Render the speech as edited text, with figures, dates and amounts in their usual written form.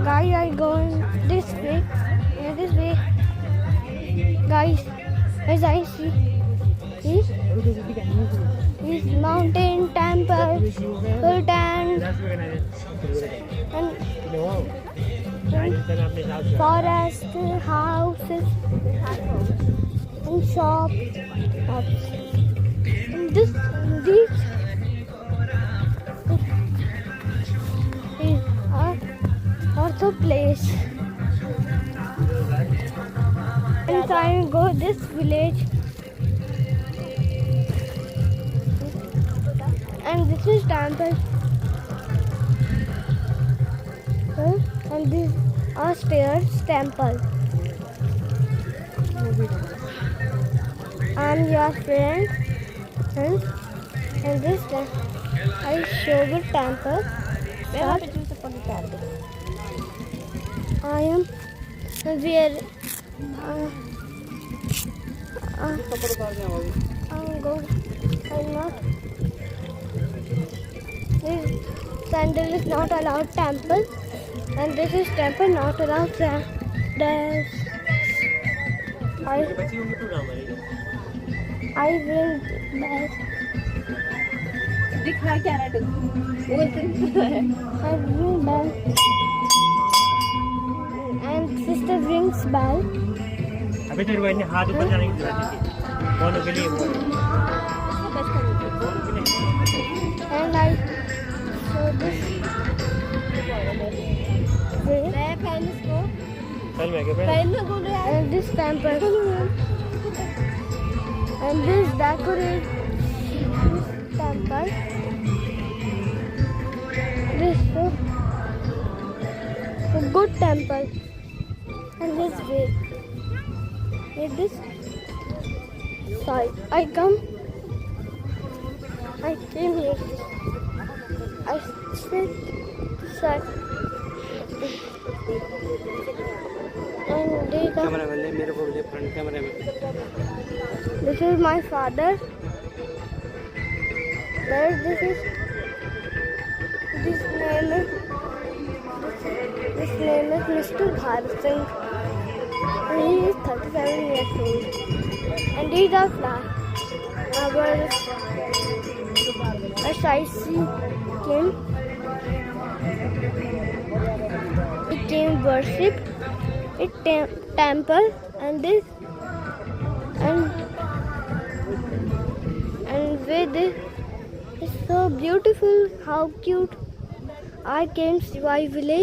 Guys are going this way. Yeah, this way. Guys, as I see, this mountain, temple, sultan, and forest, houses, and shops. And these are also place. And I go this village. And this is temple. And these are stairs, temple. I'm your friend. And this I show the temple. I am where I'm going. I'm not. This sandal is not allowed temple, and this is temple not allowed sandals. I bring back. I bring bell, and sister brings bell. अभी तो इन्हें हाथ ऊपर जाने की जरूरत थी phone के लिए And I show this चल मैं क्या and this temple and this decorate temple. This a good temple, and this way. With this side, I came here. I sit side, and camera में ले मेरे को ले फ्रंट कैमरे में this is my father. Where this is this name is Mr. Bharat Singh. He is 37 years old, and these are flowers. As I see him, it came worship, it temple, and this, and with this, it's so beautiful. How cute! I came to my village.